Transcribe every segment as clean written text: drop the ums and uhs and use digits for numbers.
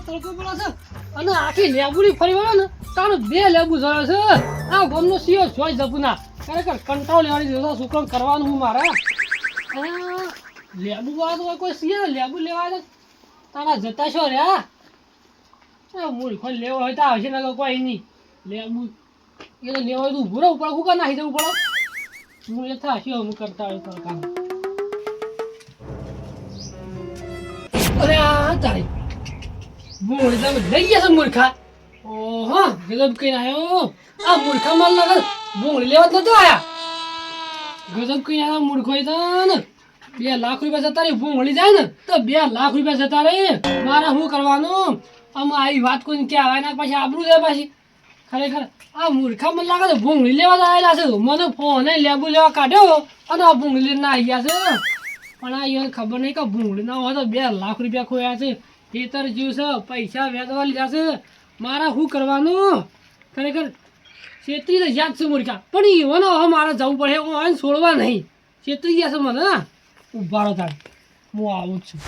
તડકો પડે છે અને આખી લેબુની ફરી વળે ને તારું 2 લેબુ જળે છે આ ગમનો સીઓ જોઈ જપુના ખરેખર કંટાળો લેવાની દિવસ શું કરવાનું હું મારે લેબુ વાળા તો કોઈ સીએ લેબુ લેવા દે તારા જતા છો રે મૂર્ખો લેવો હોય તો આવશે ને કોઈ નહીં લેબુ એ તો લેવા હોય તો ઊભું રહેવું પડે હું કાં નાખી જવું પડે હું એ થશે હું કરતા હોય કામ અરે આ તારી બોલ તમે લઈ ગયા છો મૂર્ખા ઓહો ગજબ કઈ આવ્યો આ મૂર્ખા માલ લાગે બોંગળી લેવા જ નતો આયા ગજબ કઈ આવ્યા મૂર્ખો ને 2 લાખ રૂપિયા જતા રે બોંગળી જાય ને તો 2 લાખ રૂપિયા જતા રે મારે શું કરવાનું આમાં આવી વાત કોઈને ક્યાં આવે ના પાછી આબરું જાય પાછી ખરેખર આ મૂર્ખા મને લાગે છે બોંગળી લેવા જ આવેલા છે મને ફોન લેબુ લેવા કાઢ્યો અને આ બોંગળી લઈને આવી ગયા છે પણ આ યાર ખબર નહીં કે ભૂંગળી ના હોય તો 2 લાખ રૂપિયા ખોયા છે ખેતર જીવ છે પૈસા વેચવા લીધા છે મારા શું કરવાનું ખરેખર છેતરી તો યાદ છે મૂર્ખા પણ એવાનો હવે મારે જવું પડે હું છોડવા નહીં છેતરી ગયા છે મને ઉભા રહો તારે હું આવું જ છું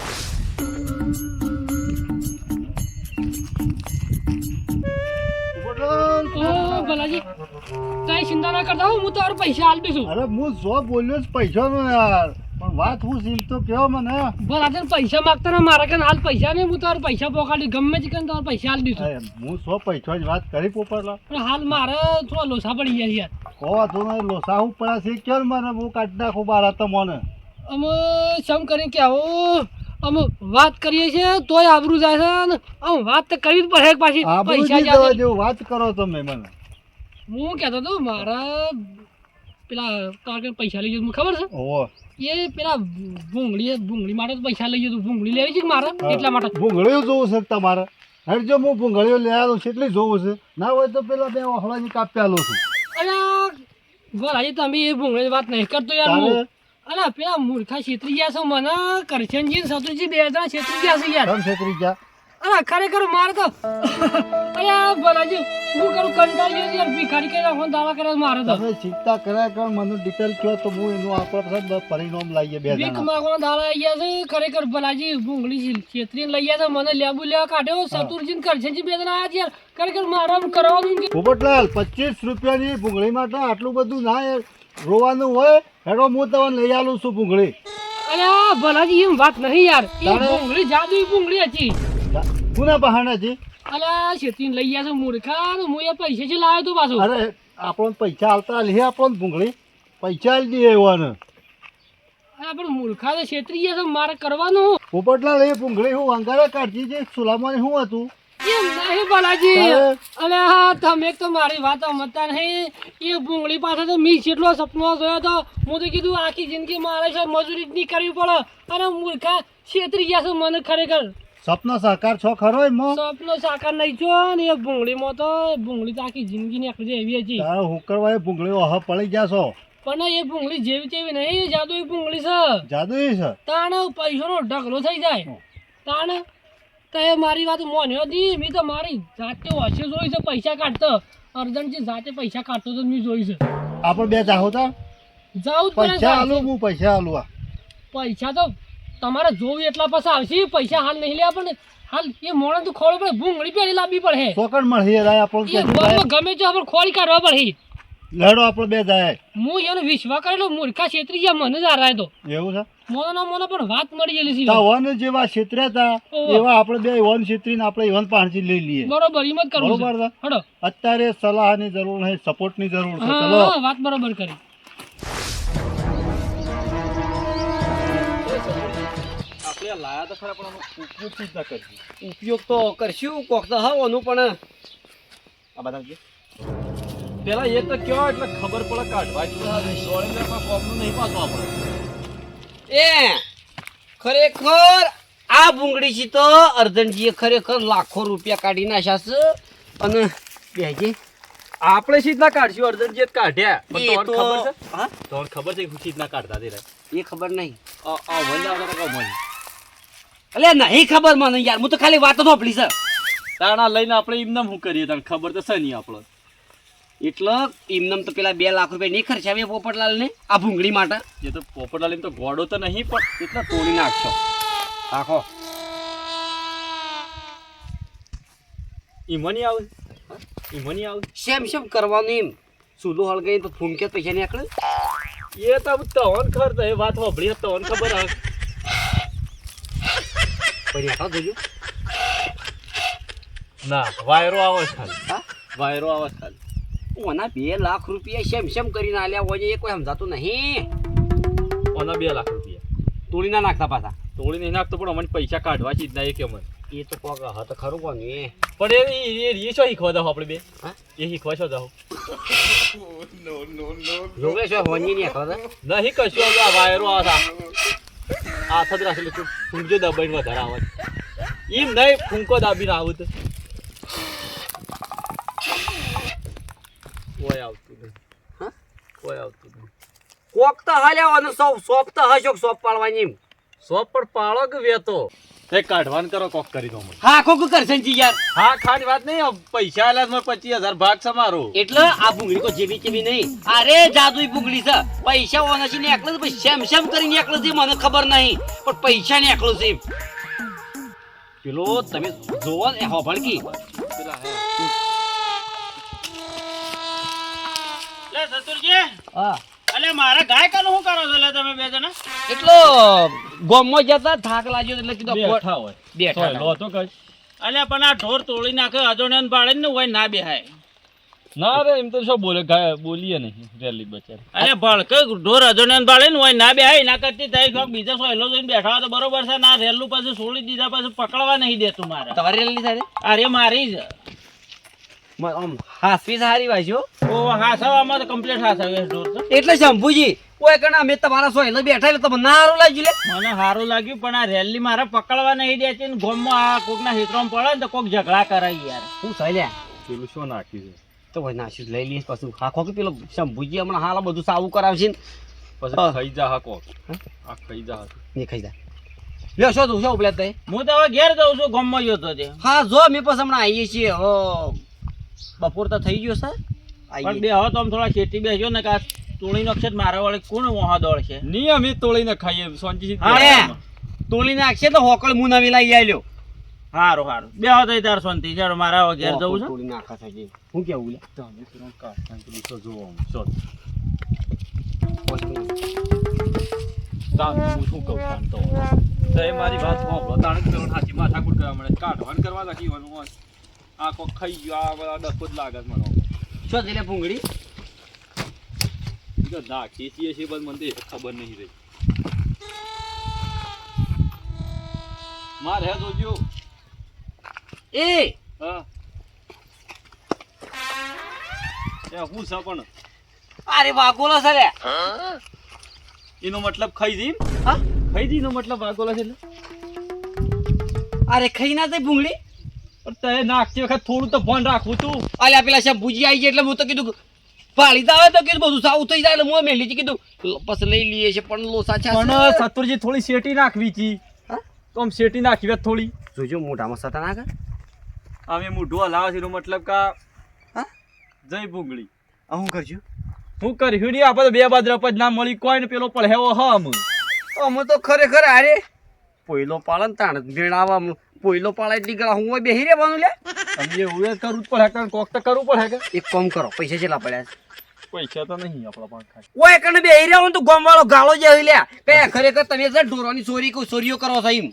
ભલાજી કઈ ચિંતા ના કરતા હું તારું પૈસા આલ દઈશું અરે હું જો બોલ્યો પૈસા નો યાર પણ વાત હું સીમ તો કેવો મને ભલા પૈસા માંગતા ને મારા કે હાલ પૈસા નહીં હું તારું પૈસા પોકાડી ગમે તે કરીને તારું પૈસા આલ દઈશું હું સો પૈસા જ વાત કરી પોપરલા પણ હાલ મારે થોડા લોસા પડી ગયા યાર કહો તો લોસા હું પડ્યા છે કેમ મને હું કાઢી નાખું બાર તો મને અમે સમ કરીને કે આવો અમે વાત કરીએ છીએ તોય આબરૂ જાય છે ને આમ વાત તો કરવી જ પડે પાછી પૈસા જેવું વાત કરો તમે મને હું કહેતો હતો મારા પેલા તારે પૈસા લઈ જતું ખબર છે ઓહો એ પેલા ભૂંગળી માટે પૈસા લઈ જતું ભૂંગળી લેવી છે કે મારે એટલા માટે ભૂંગળીઓ જોવું છે તમારે હવે જો હું ભૂંગળીઓ લઈ આવ્યો કેટલી જોવું છે ના હોય તો પેલા 2 ઓહળાની કાપ્યા લો છું અરે ગોલાજી તમે એ ભૂંગળી વાત નહીં કરતો યાર હું અલા પેલા મૂર્ખા છેતરી ગયા છો મને કરશનજી ને શત્રુજી 2 જણા છેતરી ગયા છે યાર છેતરી ગયા અરે ખરેખર મારે તો અરે ભલાજી હું કરું કંટાળી ગયો યાર ભિખારી કે ફોન દાવા કરે મારે તો તમે ચિંતા કર્યા કર મને ડિટેલ કહો તો હું એનું આપણે પરિણામ લાવીએ 2 જણા ભીખ માંગવાનો દાવા આવી ગયા છે ખરેખર ભલાજી ભૂંગળી છેતરીને લઈ ગયા છે મને લેબુ લેવા કાઢ્યો શત્રુજી ને કરશનજી 2 જણા આવ્યા યાર ખરેખર મારે કરવાનું પોપટલાલ 25 રૂપિયાની ભૂંગળી માટે આટલું બધું ના રોવાનું હોય હેડો હું તમને લઈ આલું છું ભૂંગળી અરે ભલાજી એમ વાત નહીં યાર એ ભૂંગળી જાદુઈ ભૂંગળી હતી કોના બહાના છે અલા છેતરીને લઈ ગયા છે મૂર્ખા હું એ પૈસા છે લાવ્યો તો પાછો અરે આપણને પૈસા આલતા લે આપણને ભૂંગળી પૈસા આલી દે એવાને પણ મૂર્ખા તો છેતરી ગયા છે મારે કરવાનું પોપટલાલ એ ભૂંગળી હું અંગારા કાઢી છે સુલામાં શું હતું એમ નહીં બાલાજી અરે હા તમે તો મારી વાત સમજતા નહીં એ ભૂંગળી પાસે તો મેં જેટલો સપનો જોયો તો હું તો કીધું આખી જિંદગી મારે છે મજૂરી જ નહીં કરવી પડે અને મૂર્ખા છેતરી ગયા છે મને ખરેખર સપનો સાકાર છો ખરો એમાં સપનો સાકાર નહીં છો ને એ ભૂંગળીમાં તો ભૂંગળી તો આખી જિંદગી ની આખી એવી હતી હું કરવા એ ભૂંગળી ઓહ પડી ગયા છો પણ એ ભૂંગળી જેવી તેવી નહીં જાદુઈ ભૂંગળી છે જાદુઈ છે તાણ પૈસાનો ઢગલો થઈ જાય તાણ તો એ મારી વાત મોન્યો દી મેં તો મારી જાતે હોશે જોઈ છે પૈસા કાઢતો અર્જનજી જાતે પૈસા કાઢતો તો મેં જોઈ છે આપણે 2 જાહો તા જાઉં પૈસા આલું હું પૈસા આલું પૈસા તો તમારે જોવું એટલા પાસે આવશે પૈસા હાલ નહીં લેવા પણ હાલ એ મોણ તો ખોળ પડે ભૂંગળી પેલી લાવવી પડે ચોકડ મળે આપણે ગમે તો આપણે ખોળી કાઢવા પડે લડો આપણે 2 જાય હું એનો વિશ્વાસ કરેલો મૂર્ખા છેતરી ગયા મને જ હારાય તો એવું છે મોનો ના મોનો પણ વાત મળી ગયેલી છે વન જેવા છેતર્યા હતા એવા આપણે 2 વન છેતરીને આપણે વન પાણી લઈ લઈએ બરોબર એમ જ કરવું બરોબર હડો અત્યારે સલાહની જરૂર નહીં સપોર્ટની જરૂર છે ચલો વાત બરોબર કરી લાયા તો ખરા પણ ઉપયોગ જ ના કરશું ઉપયોગ તો કરશું કોક તો હવાનું પણ આ બતાવજો પેલા એ તો કયો એટલે ખબર પડે કાઢવા કોમનું નહીં પાછું આપણે એ ખરેખર આ ભૂંગળી છે તો અર્જનજીએ ખરેખર લાખો રૂપિયા કાઢી નાખ્યા છે અને બેજી આપણે સીધા કાઢશું અર્જનજી કાઢ્યા પણ એ તમને તો ખબર છે હા તમને ખબર છે કે સીધા કાઢતા દે એ ખબર નહીં આ વંદા મને અલે નહીં ખબર મને યાર હું તો ખાલી વાત જ સાંભળી છે તાણા લઈને આપણે એમને શું કરીએ તને ખબર તો છે નહીં આપણે એટલે એમને તો પેલા 2 લાખ રૂપિયા નહીં ખર્ચાવ્યા પોપટલાલ ને આ ભૂંગળી માટે એ તો પોપટલાલ એમ તો ગોડો તો નહીં પણ એટલા તોડી નાખશો આખો ઈમની આવે ઈમની આવે શેમ કરવાનું એમ ચૂલો હળગાઈ તો ફૂંકે પૈસા નીકળે એ તો તવન ખર તો એ વાત હોભળી તવન ખબર આવે પછી આખા જોજો ના વાયરો આવે છે ખાલી હા વાયરો આવે છે ખાલી ઓના 2 લાખ રૂપિયા શેમ કરીને આલ્યા હોય એ કોઈ સમજાતું નહીં ઓના 2 લાખ રૂપિયા તોડી ના નાખતા પાછા તોડી નહીં નાખતો પણ અમને પૈસા કાઢવા જ ના એ કે મને એ તો કોક હા તો ખરું કોણ એ પણ એ શું શીખવા દો આપણે બે હા એ શીખવા છો દો જોવે છો હોની ને ખબર નહીં કશું હવે આ વાયરો આવે હાથ જ રાખેલું તું ફૂંકજો દબાઈને વધારે આવે એમ નહીં ફૂંકો દાબીને આવું તો કોઈ આવતું નહીં હા કોઈ આવતું નહીં કોક તો હાલ્યા સોપ તો હશો સોપ પાડવાની એમ સોપ પણ પાળો કે વેતો તે કાઢવાનું કરો કોક કરી દો મને હા કોક કરશે જી યાર હા ખાલી વાત નહીં પૈસા આલ્યા મને 25,000 ભાગ સમારો એટલે આ ભૂંગળી કો જેવી કેવી નહીં અરે જાદુઈ ભૂંગળી છે પૈસા ઓનાથી ને એકલો પછી શેમ કરીને એકલો છે મને ખબર નહીં પણ પૈસા ને એકલો છે પેલો તમે જોવો એ હોભળકી પેલા હે લે સતુરજી હા અલે મારા ગાય કાનું શું કરો છો લે તમે બે જણા એટલો ગોમમાં જતા થાક લાગ્યો એટલે કીધું બેઠા હોય બેઠા લો તો કઈ અલે પણ આ ઢોર તોડી નાખે અજોણ્યાને પાડે ને હોય ના બેહાય ના રે એમ તો શું બોલે બોલીએ નહીં રેલી બચારી અલે ભળકે ઢોર અજોણ્યાને પાડે ને હોય ના બેહાય ના કરતી થાય કોક બીજા સોયલો જોઈને બેઠા હોય તો બરોબર છે ના રેલું પાછું છોડી દીધા પાછું પકડવા નહીં દેતું મારે તમારી રેલી સાથે અરે મારી જ આમ હાસવી સારી વાજો ઓ હાસવામાં તો કમ્પ્લીટ હાસવે ઢોર તો એટલે શંભુજી કોઈ કણા અમે તમારા સોયલો બેઠા એટલે તમને ના હારું લાગ્યું લે મને સારું લાગ્યું પણ આ રેલી મારે પકડવા નહીં દેતી ને ગોમમાં આ કોકના હિતરોમાં પડે ને તો કોક ઝઘડા કરાય યાર હું સોયલ્યા પેલું શું નાખ્યું છે તો ભાઈ નાશી લઈ લઈશ પાછું હાખો કે પેલો શંભુજી હમણાં હાલ બધું સાવું કરાવશે ને પછી હા. ખાઈ જા કોક આ ખાઈ જા નહીં ખાઈ જાય લ્યો શું તું શું ઉપલે તઈ હું તો હવે ઘેર જઉં છું ગોમમાં ગયો તો તે હા જો મેં પછી હમણાં આવીએ છીએ બપોર તો થઈ ગયો સર પણ બે હવે તો આમ થોડા ખેતી બેસ્યો ને કે આ તોડી નાખશે તો મારા વાળે કોણ વહા દોડ છે નિયમિત તોડીને ખાઈએ સોનજી હા તોલી નાખશે તો હોકળ મું નવી લઈ આવ્યો સારું સારું બે હવે તો તાર શાંતિ ચાલો મારા હવે ઘેર જવું છે તોલી નાખા છે હું કેવું લે તમે પેલો કાઢતા પેલું તો જોવો શોધ તાન હું શું કહું તાન તો એ મારી વાત હોભળો તાણ પેલો સાચી માથાકૂટ કરવા મળે કાઢવાન કરવા રાખીવાનું હોય આ કોક ખાઈ ગયો આ બધા ડખો જ લાગે છે મને શું છે લે ભૂંગળી તો નાખીએ છીએ છે બસ મને તો ખબર નહીં રહી મારે જોજો એ હા એ હું છે પણ અરે વાગોલો છે લે એનો મતલબ ખાઈ જઈ હા ખાઈ જઈ નો મતલબ વાગોલો છે એટલે અરે ખાઈ ના જાય ભૂંગળી પણ તે નાખતી વખત થોડું તો ભણ રાખવું તું અલ્યા પેલા શંભુજી આવી જાય એટલે હું તો કીધું પાળી તો આવે તો કીધું બધું સાવું થઈ જાય એટલે હું મેલી છે કીધું પછી લઈ લઈએ છે પણ લોસા છે પણ સતુરજી થોડી શેટી નાખવી છી હા? તો આમ શેટી નાખવી હોત થોડી જોજો મોઢામાં સતા નાખે અમે મોઢું હલાવે છે એનો મતલબ કા હા જય ભૂંગળી હું કરજો હું કરી હીડી આપણે બે બાદ રપજ ના મળી કોઈ ને પેલો પણ હેવો હમ અમે તો ખરેખર અરે પોયલો પાળે ને તાણ ભેણાવા પોયલો પાળે એટલી ગળા હું બેહી રહેવાનું લે અમે એવું જ કરવું જ પડે કારણ કોક તો કરવું પડે કે એક કામ કરો પૈસા કેટલા પડ્યા છે પૈસા તો નહીં આપણા પાસે ખાલી ઓય કને બેહી રહ્યો તો ગોમવાળો ગાળો જે લ્યા કે ખરેખર તમે છે ઢોરોની ચોરીઓ કરો છો એમ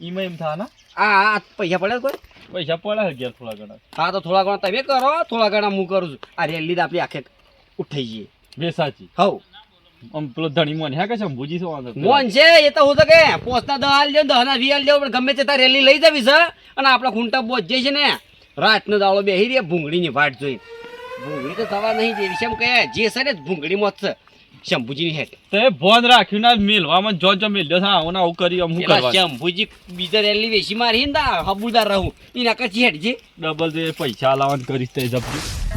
ઈમાં એમ થા ના આ પૈસા પડ્યા કોઈ પૈસા પડે ઘેર થોડા ઘણા હા તો થોડા ઘણા તમે કરો થોડા ઘણા હું કરું છું આ રેલી તો આપણે આખે ઉઠાઈ જઈએ બે સાચી હવ આમ પેલો ધણી મોન હે કે છે ભૂજી શું વાંધો મોન છે એ તો હું તો કે પોસ્ટના 10 આલ દે 10 ના 20 આલ દે પણ ગમે તે તાર રેલી લઈ જવી છે અને આપણા ખૂંટા બોજ જઈ છે ને રાતનો દાડો બેહી રે ભૂંગળીની વાટ જોઈ ભૂંગળી તો થવા નહીં દેવી છે એમ કહે જે છે ને ભૂંગળી મોત છે શંભુજીની હેઠ તે ભોન રાખ્યું ના મેલવામાં જો જો મેલ્યો છે આવું આવું કરી આમ હું પેલા કરવા શંભુજી બીજા રેલી વેચી મારી ને તા હબુદાર રહું એના કચી હેઠ જે ડબલ દે પૈસા લાવવાનું કરીશ તે જબરી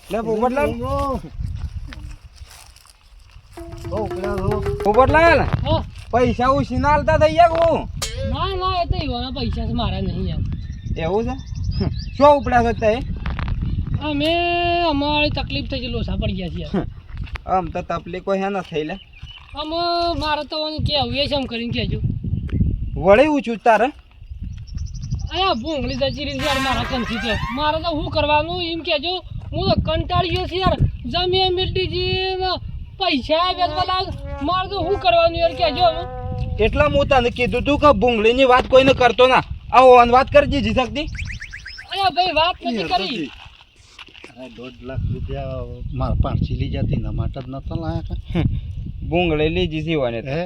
લે પોપટલાલ પોપટલાલ ઓ પૈસા ઉછીના આલતા થઈ ગયા હું ના ના એ તો એવાના પૈસા છે મારા નહીં યાર એવું છે શું ઉપડ્યા છે તે અમે અમારી તકલીફ થઈ છે લોસા પડી ગયા છે યાર આમ તો તકલીફ કોઈ હે ન થઈ લે આમ મારે તો કેવું એ એમ કરીને કહેજો વળી ઊંચું તારે અયા ભૂંગળી જતી રહી યાર મારા કંથી તો મારે તો શું કરવાનું એમ કહેજો હું તો કંટાળી ગયો છું યાર જમીન મિલતી ને પૈસા વેચવા લાગ મારે તો શું કરવાનું યાર કહેજો હવે એટલે હું તને કીધું તું કે ભૂંગળીની વાત કોઈને કરતો ના આ ઓન વાત કરી દીધી શકતી અયા ભાઈ વાત નથી કરી 1.5 લાખ રૂપિયા મારા પાછી લઈ જતી ના માટે જ નતો લાયા ભૂંગળી લીધી છે ઓને હે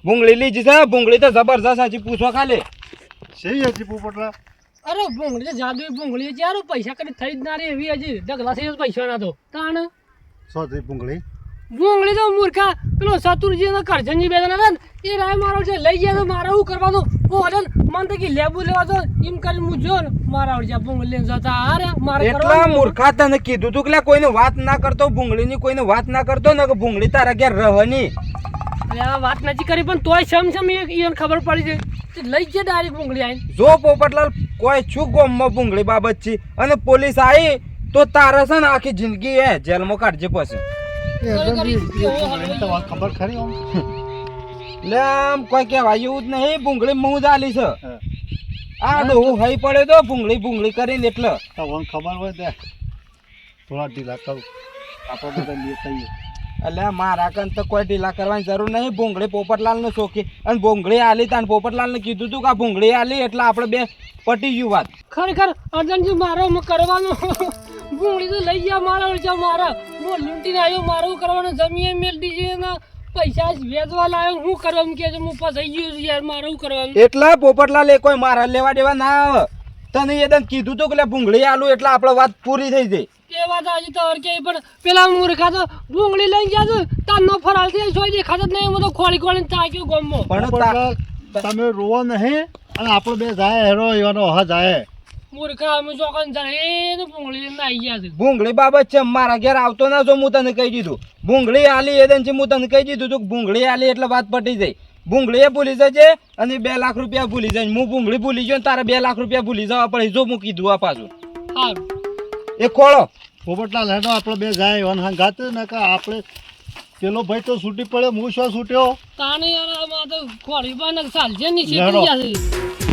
ભૂંગળી લીધી છે ભૂંગળી તો જબરજસ્ત સાચી પૂછવા ખાલે સહી હતી પોપટલા અરે ભૂંગળી તો જાદુ ભૂંગળી યાર પૈસા કરી થઈ જ ના રે એવી હજી ઢગલા થઈ પૈસા ના તો તાણ સોથી ભૂંગળી ભૂંગળી તો મૂર્ખા પેલો સતુરજી ને કરજનજી બે જણા હતા ને એ રાય મારો છે લઈ ગયા તો મારે શું કરવાનું ઓ હજન મને તો કે લેબુ લેવા તો એમ કરીને હું જો ને મારા વળી ભૂંગળી લઈને જતા અરે મારે એટલા મૂર્ખા તને કીધું તું કે કોઈને વાત ના કરતો ભૂંગળીની કોઈને વાત ના કરતો ને કે ભૂંગળી તારા ઘેર રહની આ વાત નથી કરી પણ તોય સમ એને ખબર પડી છે લઈ ગયા ડાયરેક્ટ ભૂંગળી આવીને જો પોપટલાલ કોઈ છું ગોમમાં ભૂંગળી બાબત છે અને પોલીસ આવી તો તારે છે ને આખી જિંદગી એ જેલમાં કાઢજે પછી ખબર ખરી આમ લે આમ કોઈ કહેવાય એવું જ નહીં ભૂંગળી હું જ આલી છે આ ડોહું હઈ પડ્યો તો ભૂંગળી કરીને એટલે તમને ખબર હોય તે થોડા ઢીલા કરું આપણે બધા લેતા એટલે મારા કન તો કોઈ ઢીલા કરવાની જરૂર નહીં ભૂંગળી પોપટલાલ ને શોખી અને ભૂંગળી આલી તાન પોપટલાલ ને કીધું તું કે આ ભૂંગળી આલી એટલે આપણે બે પટી ગયું વાત ખરેખર અર્જનજી મારો કરવાનું ભૂંગળી તો લઈ ગયા મારા વળી મારા હું લૂંટીને આવ્યો મારું કરવાનું જમીન મેળ દીધી ને પૈસા વેચવા લાવ્યો શું કરવાનું કે હું ફસાઈ ગયો છું યાર મારું કરવાનું એટલે પોપટલાલ એ કોઈ મારા લેવા દેવા ના આવે તને એ દન કીધું તું કે ભૂંગળી આલું એટલે આપણે વાત પૂરી થઈ જાય એ વાત આજે તો કે પણ પેલા મૂર્ખા તો ભૂંગળી લઈ ગયા તો તાનો ફરાળ થઈ જોઈ દેખાતો જ નહીં હું તો ખોળી ખોળીને તાક્યો ગમો પણ તમે રોવો નહીં અને આપણે બે જાય હેરો એવાનો હા જાય મૂર્ખા અમે ચોકન જાય એને ભૂંગળી લઈને આવી ગયા છે ભૂંગળી બાબત છે મારા ઘેર આવતો ના જો હું તને કહી દીધું ભૂંગળી આલી એ દન હું તને કહી દીધું તું ભૂંગળી આલી એટલે વાત પટી જાય ભૂંગળી એ ભૂલી જજે અને 2 લાખ રૂપિયા ભૂલી જાય હું ભૂંગળી ભૂલી ગયો તારે 2 લાખ રૂપિયા ભૂલી જવા પડે જો હું કીધું આ પાછું સારું એ ખોળો પોપટલાલ હેડો આપણે બે જાય એવાનો હા ગાત ને કે આપણે પેલો ભાઈ તો છૂટી પડ્યો હું શું છૂટ્યો તાને યાર આમાં તો ખોળી પાને ચાલશે નહીં લેડો. શીખી ગયા છે